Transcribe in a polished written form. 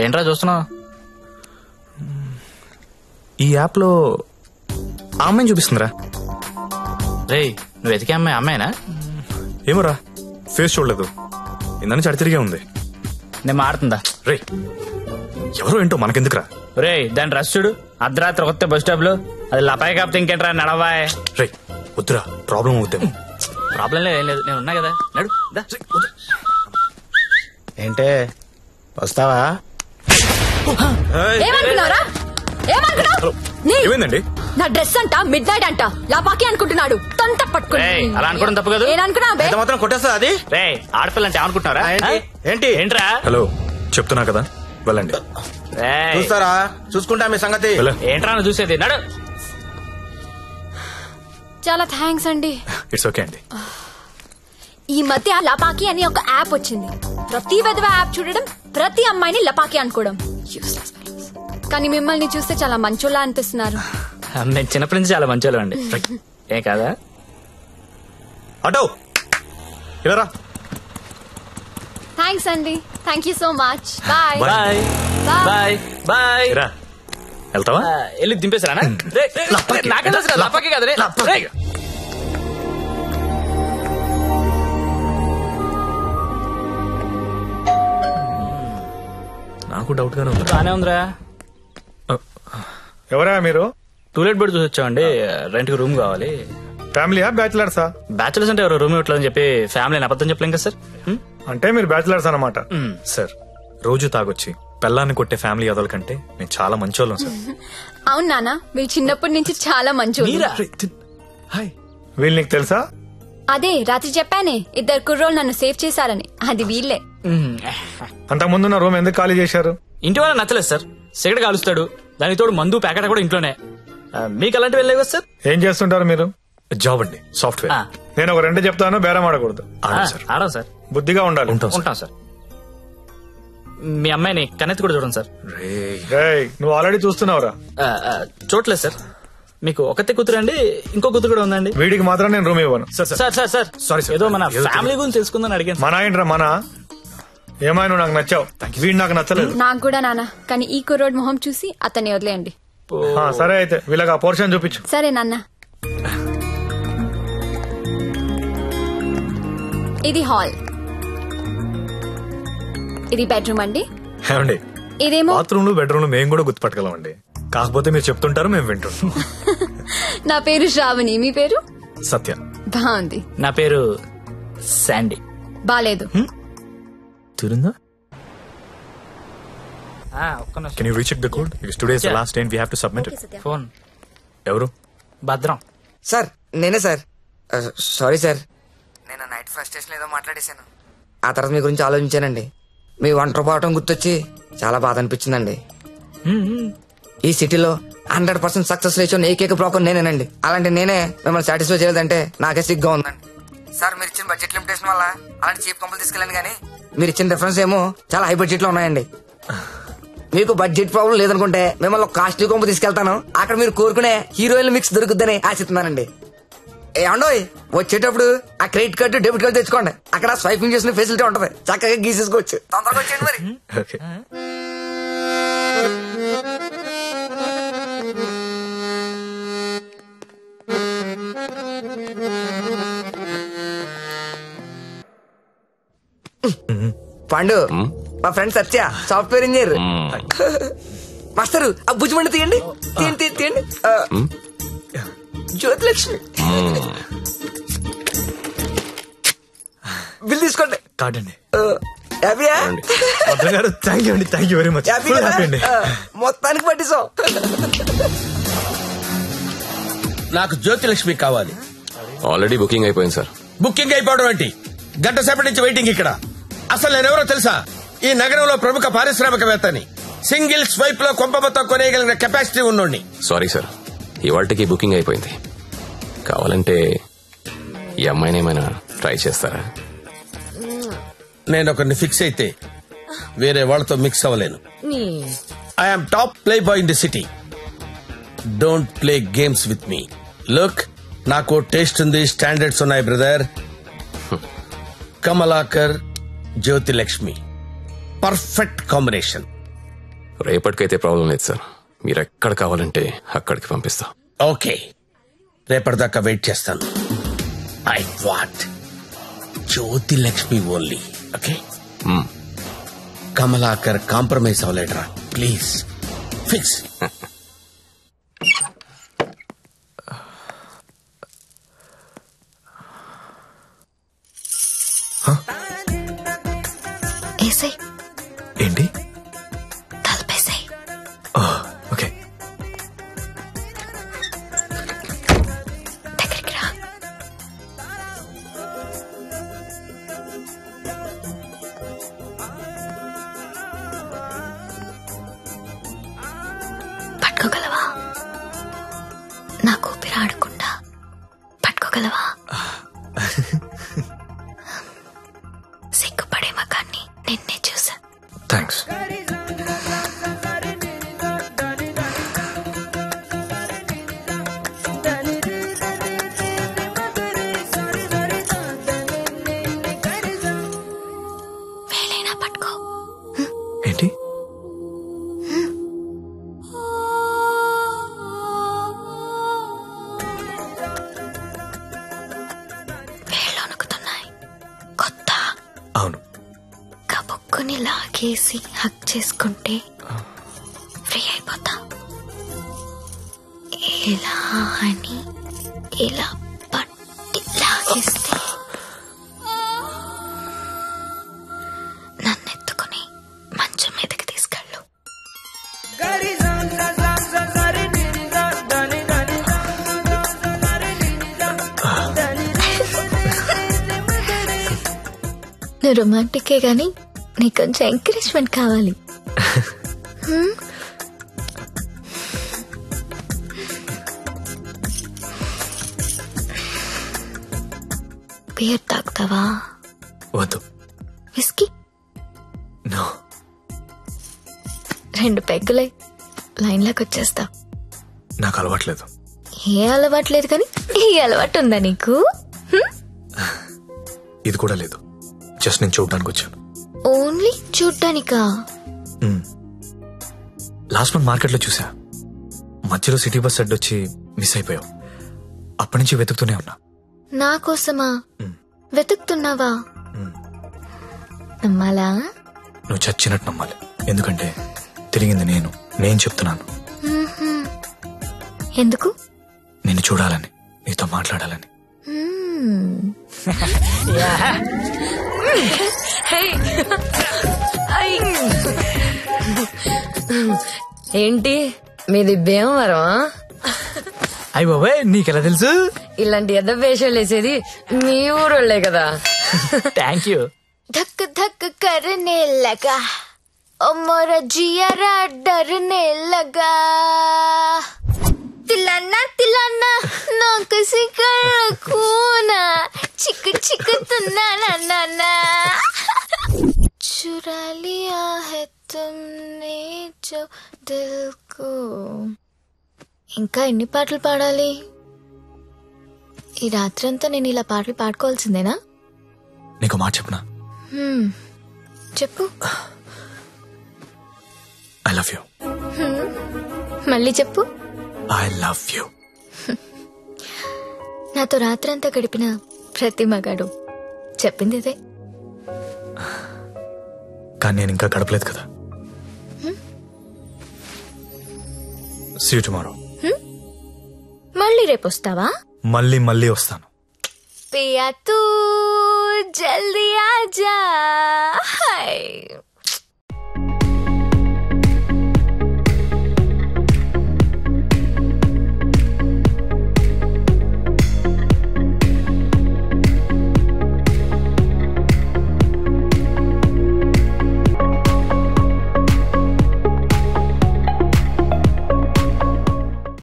ఏంట్రా చూస్తున్నావు? ఈ యాప్ లో ఆ అమ్మాయిని చూపిస్తుందిరా. రేయ్, నువ్వు వెతికే అమ్మాయినా? ఏమోరా, ఫేస్ చూడలేదు, ఇందని చడితిరిగే ఉంది. నేను మాడుతుందా? రే, ఎవరో ఏంటో మనకెందుకురా. రే, దాని డ్రెస్ చూడు, అర్ధరాత్రి కొత్త బస్ స్టాప్ లో. అది లపాయి కాపుతే ఇంకేంట్రా, నడవాయ్. రే వద్దురా, ప్రాబ్లం అవుతాము. ప్రాబ్లం లేదు, ఏం లేదు, నేను ఉన్నా కదా, నడు. ఏంటే వస్తావా? ఏమైందండి? నా డ్రెస్ అంట మిడ్ నైట్ అంట లాపాకి అనుకుంటున్నాడు. తొంత పట్టుకుని అలా అనుకోవడం తప్పు కదా. మాత్రం కొట్టేస్తా అది. రే, ఆడపిల్ల అంటే అనుకుంటున్నారా? ఏంటి ఏంట్రా? హలో, చెప్తున్నా కదా, వెళ్ళండి. చూస్తారా, చూసుకుంటా మీ సంగతి. ఏంట్రా నువ్వు చూసేది, నడు. చాలా థ్యాంక్స్ అండి. ఇట్స్ ఓకే అండి. ఈ మధ్య లపాకి అని ఒక యాప్ వచ్చింది. ప్రతి విధవ యాప్ చూడడం, ప్రతి అమ్మాయిని లపాకి అనుకోవడం. కానీ మిమ్మల్ని చూస్తే చాలా మంచోళ్ళ అనిపిస్తున్నారు. మేము చిన్నప్పటి నుంచి చాలా మంచోళ్ళం అండి. ఏ కాదా? అటో ఇలా. థ్యాంక్స్ అండి, thank you so much. Bye bye bye bye. వెళ్తావా? వెళ్ళి దింపేసారా? లపాకి కదా రే. నాకు డౌట్ గానే ఉంది. బానే ఉందిరా. ఎవరా మీరు? టూలెట్ బెడ్ చూసి వచ్చామండి. రెంట్ కి రూమ్ కావాలి. ఫ్యామిలీయా బ్యాచిలర్సా? బ్యాచులర్స్ అంటే ఎవరు రూమ్ ఇవ్వట్లేదని చెప్పి ఫ్యామిలీ అబద్ధం చెప్పలేం కదా సార్. అంటే మీరు బ్యాచిలర్స్ అన్నమాట. సార్, రోజు తాగొచ్చి పెళ్ళాన్ని కొట్టే ఫ్యామిలీ అదల కంటే మేము చాలా మంచోళ్ళం సార్. అవును నాన్న, మీరు చిన్నప్పటి నుంచి చాలా మంచోళ్ళు. వీళ్ళు నీకు తెలుసా? అదే రాత్రి చెప్పానే, ఇద్దరు కుర్రోళ్ళు నన్ను సేవ్ చేశారని. అది వీళ్ళే. అంతకు ముందున్న రూమ్ ఎందుకు ఖాళీ చేశారు? ఇంటి వాళ్ళ నచ్చలేదు సార్. సిగరెట్ కాలుస్తాడు, దానికి తోడు మందు ప్యాకెట్ కూడా ఇంట్లోనే. మీకు అలాంటివి వెళ్ళలేవు కదా సార్. ఏం చేస్తుంటారు మీరు? జాబ్ అండి, సాఫ్ట్వేర్. నేను ఒక 2 చెప్తాను, బేరం ఆడకూడదు. ఆడం సార్. బుద్ధిగా ఉండాలి. ఉంటాం సార్. మీ అమ్మాయిని కనెత్తి కూడా చూడండి సార్. నువ్వు ఆల్రెడీ చూస్తున్నావురా? చూడలేదు సార్. మీకు ఒకతే కూతురు అండి, ఇంకో కూతురు కూడా ఉందండి. వీడికి మాత్రం నేను రూమ్ ఇవ్వను. సార్ సారీ, ఏదో మన ఫ్యామిలీ గురించి తెలుసుకుందని అడిగాను. మన ఏంట్రా మన? ఏమైనా నువ్వు నాకు నచ్చావు, వీడు నాకు నచ్చలేదు. నాకు కూడా నాన్న, కానీ ఈ కుర్రోడ్ మొహం చూసి అతన్ని వదిలేయండి. సరే అయితే వీళ్ళకి ఆ పోర్షన్ చూపించు. సరే నాన్న. ఇది హాల్, ఇది బెడ్రూమ్ అండి. ఏమండి, ఇదేమో బాత్రూమ్ లో బెడ్రూమ్ లో మేము కూడా గుర్తుపట్టగలం అండి. కాకపోతే మీరు చెప్తుంటారు, మేము వింటుంటాం. నా పేరు శ్రావణి, మీ పేరు? సత్య. బాగుంది. నా పేరు శాండీ. బాలేదు. తిరుందా? ఒక్క నిమిషం. Can you recheck the code? Because today is the last day and we have to submit it. Phone. ఎవరు? భద్రం. సార్ నేనే సార్. సారీ సార్, నేను నైట్ ఫ్రస్ట్రేషన్ ఏదో మాట్లాడేశాను. ఆ తర్వాత మీ గురించి ఆలోచించానండి. మీ ఒంటరి పోవటం గుర్తొచ్చి చాలా బాధ అనిపించిందండి. ఈ సిటీలో 100% సక్సెస్ రేషియో ఏకైక బ్రోకర్ నేనేనండి. అలాంటి నేనే మిమ్మల్ని సాటిస్ఫై చేయలేదంటే నాకే సిగ్గా ఉందండి. సార్, మీరు ఇచ్చిన బడ్జెట్ లిమిటేషన్ వల్ల అలాంటి చీప్ కంపెనీ తీసుకెళ్ళండి, కానీ మీరు ఇచ్చిన రిఫరెన్స్ ఏమో చాలా హై బడ్జెట్ లో ఉన్నాయండి. మీకు బడ్జెట్ ప్రాబ్లం లేదనుకుంటే మిమ్మల్ని కాస్ట్లీ కొంపు తీసుకెళ్తాను. అక్కడ మీరు కోరుకునే హీరోయిన్ మిక్స్ దొరుకుద్దని ఆశిస్తున్నానండి. ఏమండోయ్, వచ్చేటప్పుడు ఆ క్రెడిట్ కార్డు డెబిట్ కార్డు తెచ్చుకోండి. అక్కడ స్వైపింగ్ చేసిన ఫెసిలిటీ ఉంటది, చక్కగా గీసేసుకోవచ్చు. తొందరగా వచ్చేయండి మరి. పండు, మా ఫ్రెండ్ సత్య, సాఫ్ట్వేర్ ఇంజనీర్. మాస్టర్, ఆ భుజమండి తీయండి, తీయండి తీయండి. జ్యోతిలక్ష్మి, బిల్ తీసుకోండి. కార్డ్ అండి. థ్యాంక్ యూ అండి, థ్యాంక్ యూ వెరీ మచ్. మొత్తానికి పట్టిస్తాం. నాకు జ్యోతిలక్ష్మి కావాలి. ఆల్రెడీ బుకింగ్ అయిపోయింది సార్. బుకింగ్ అయిపోవడం ఏంటి? గంట సేపటి నుంచి వెయిటింగ్ ఇక్కడ. అసలు నేనెవరో తెలుసా? ఈ నగరంలో ప్రముఖ పారిశ్రామికవేత్తని. సింగిల్ స్వైప్ లో కొంపమొత్తో కొనేయగలిగిన కెపాసిటీ ఉన్నోడిని. సారీ సార్, ఇవాళకి బుకింగ్ అయిపోయింది. కావాలంటే ఈ అమ్మాయిని ఏమైనా ట్రై చేస్తారా? నేను ఒకరిని ఫిక్స్ అయితే వేరే వాళ్ళతో మిక్స్ అవ్వలేను. I'm top playboy in the city. Don't play games with me. Look, నాకు టేస్ట్ ఉంది, స్టాండర్డ్స్ ఉన్నాయి brother. Kamalakar, Jyothilakshmi, perfect combination. రేపటికైతే ప్రాబ్లం లేదు సార్. మీరు ఎక్కడ కావాలంటే అక్కడికి పంపిస్తా. ఓకే, రేపటిదాకా వెయిట్ చేస్తాను. I want Jyothi Lakshmi only. Okay, Kamalakar compromise అవ్వలేడరా ప్లీజ్. ఫిక్స్. ఏసై ఏంటి? తలపేసై. ఓకే. దగ్గరికి రా. పట్టుకోగలవా? నాకు ఊపిరి ఆడకుండా పట్టుకోగలవా? సిగ్గుపడే మగాన్ని నిన్నే చూసా. థ్యాంక్స్. వేలైనా పట్టుకో. ఏంటి? వేళ్ళు వణుకుతున్నాయి. కొత్త అవును. కబుక్కుని లాగేసి హక్ చేసుకుంటే ఫ్రీ అయిపోతా. ఇలా అని ఇలా పట్టి లాగేస్తే నన్నెత్తుకుని మంచం మీదకి తీసుకెళ్ళు. నువ్వు రొమాంటికే గాని నీకు కొంచెం ఎంకరేజ్మెంట్ కావాలి. బియర్ తాగుతావా? వద్దు. విస్కీ? నో. 2 పెగ్గులై లైన్లోకి వచ్చేస్తా. నాకు అలవాట్లేదు. ఏ అలవాట్లేదు కానీ ఈ అలవాటు ఉందా నీకు? ఇది కూడా లేదు. జస్ట్ నేను చూడడానికి వచ్చాను. ఓన్లీ చూడ్డానికా? లాస్ట్ మంత్ మార్కెట్లో చూసా. మధ్యలో సిటీ బస్ అడ్డొచ్చి మిస్ అయిపోయావు. అప్పటి నుంచి వెతుకుతూనే ఉన్నా. నా కోసమా వెతుకుతున్నావా? నమ్మాలా? నువ్వు చచ్చినట్టు నమ్మాలి. ఎందుకంటే తిరిగింది నేను చెప్తున్నాను. ఎందుకు? నిన్ను చూడాలని, నీతో మాట్లాడాలని. ఏంటి మీది భీమవరం? అయ్య బాబాయ్, నీకెలా తెలుసు? ఇలాంటి ఎద్ద వేషాలు వేసేది మీ ఊరోళ్లే కదా. Thank you. धक धक करने लगा ओ मोरा जियारा डरने लगा तिलाना तिलाना ना किसी कूना चिक चिक तुना ना ना ना चुरा लिया है तुमने जो दिल को. ఇంకా ఎన్ని పాటలు పాడాలి? ఈ రాత్రంతా నేను ఇలా పాటలు పాడుకోవాల్సిందేనా? నీకు మాట చెప్పనా? చెప్పు. I love you. మళ్ళీ చెప్పు. I love you. నాతో రాత్రంతా గడిపిన ప్రతి మగాడు చెప్పింది ఇదే. కానీ నేను ఇంకా గడపలేదు కదా. See you tomorrow. మళ్ళీ రేపు వస్తావా? మళ్ళీ వస్తాను. పియా తూ జల్దీ ఆజా. హాయ్.